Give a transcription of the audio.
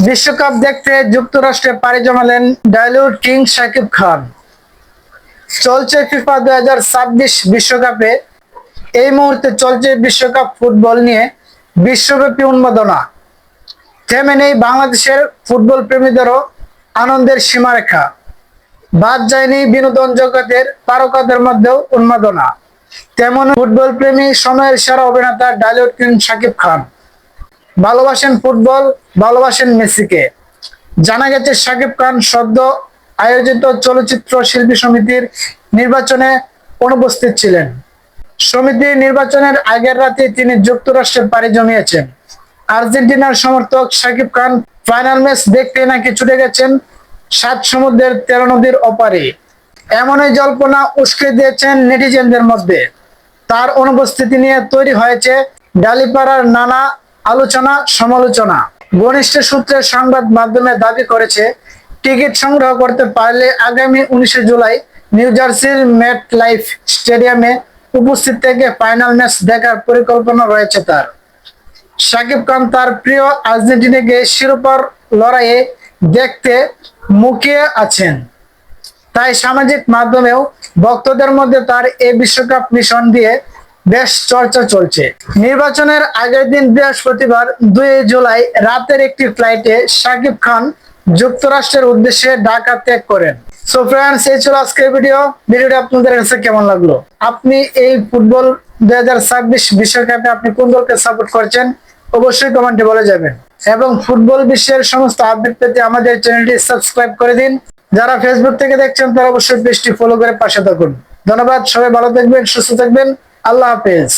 বিশ্বকাপ দেখতে যুক্তরাষ্ট্রে পাড়ি জমালেন ডালিউড কিং শাকিব খান। চলছে ফিফা 2026 বিশ্বকাপে। এই মুহূর্তে চলছে বিশ্বকাপ ফুটবল নিয়ে বিশ্বব্যাপী উন্মাদনা। থেমে নেই বাংলাদেশের ফুটবল প্রেমীদেরও আনন্দের সীমারেখা। বাদ যায়নি বিনোদন জগতের তারকাদের মধ্যেও উন্মাদনা। তেমন ফুটবল প্রেমী সময়ের সেরা অভিনেতা ডালিউড কিং শাকিব খান। ভালোবাসেন ফুটবল, ভালোবাসেন মেসিকে। জানা গেছে শাকিব খান সদ্য আয়োজিত চলচ্চিত্র শিল্পী সমিতির নির্বাচনে অনুপস্থিত ছিলেন। সমিতির নির্বাচনের আগের রাতে তিনি যুক্তরাষ্ট্রে পাড়ি জমিয়েছেন। আর্জেন্টিনার সমর্থক শাকিব খান ফাইনাল ম্যাচ দেখতে নাকি ছুটে গেছেন 7 সমুদ্রের 13 নদীর ওপারে। এমনই জল্পনা উস্কে দিয়েছেন নেটিজেনদের মধ্যে। তার অনুপস্থিতি নিয়ে তৈরি হয়েছে ডালিপাড়ার নানা আলোচনা সমালোচনা। ঘনিষ্ঠ সূত্রের সংবাদ মাধ্যমে দাবি করেছে, টিকিট সংগ্রহ করতে পারলে আগামী 19 জুলাই নিউ জার্সির মেট লাইফ স্টেডিয়ামে উপস্থিত থেকে ফাইনাল ম্যাচ দেখার পরিকল্পনা রয়েছে তার। শাকিব খান তার প্রিয় আর্জেন্টিনাকে শিরোপার লড়াইয়ে দেখতে মুখিয়ে আছেন। তাই সামাজিক মাধ্যমেও ভক্তদের মধ্যে তার এই বিশ্বকাপ মিশন দিয়ে বেশ চর্চা চলছে। নির্বাচনের আগের দিন বৃহস্পতিবার 2 জুলাই রাতের একটি ফ্লাইটে শাকিব খান যুক্তরাষ্ট্রের উদ্দেশ্যে ঢাকা ত্যাগ করেন। সো ফ্রেন্ডস, এই ছিল আজকের ভিডিওটা আপনাদের কাছে কেমন লাগলো? আপনি এই ফুটবল 2026 বিশ্বকাপে আপনি কোন দলকে সাপোর্ট করছেন অবশ্যই কমেন্টে বলে যাবেন। এবং ফুটবল বিশ্বের সমস্ত আপডেট পেতে আমাদের চ্যানেলটি সাবস্ক্রাইব করে দিন। যারা ফেসবুক থেকে দেখছেন তারা অবশ্যই পেজটি ফলো করে পাশে থাকুন। ধন্যবাদ। সবাই ভালো থাকবেন, সুস্থ থাকবেন। আল্লাহ হাফেজ।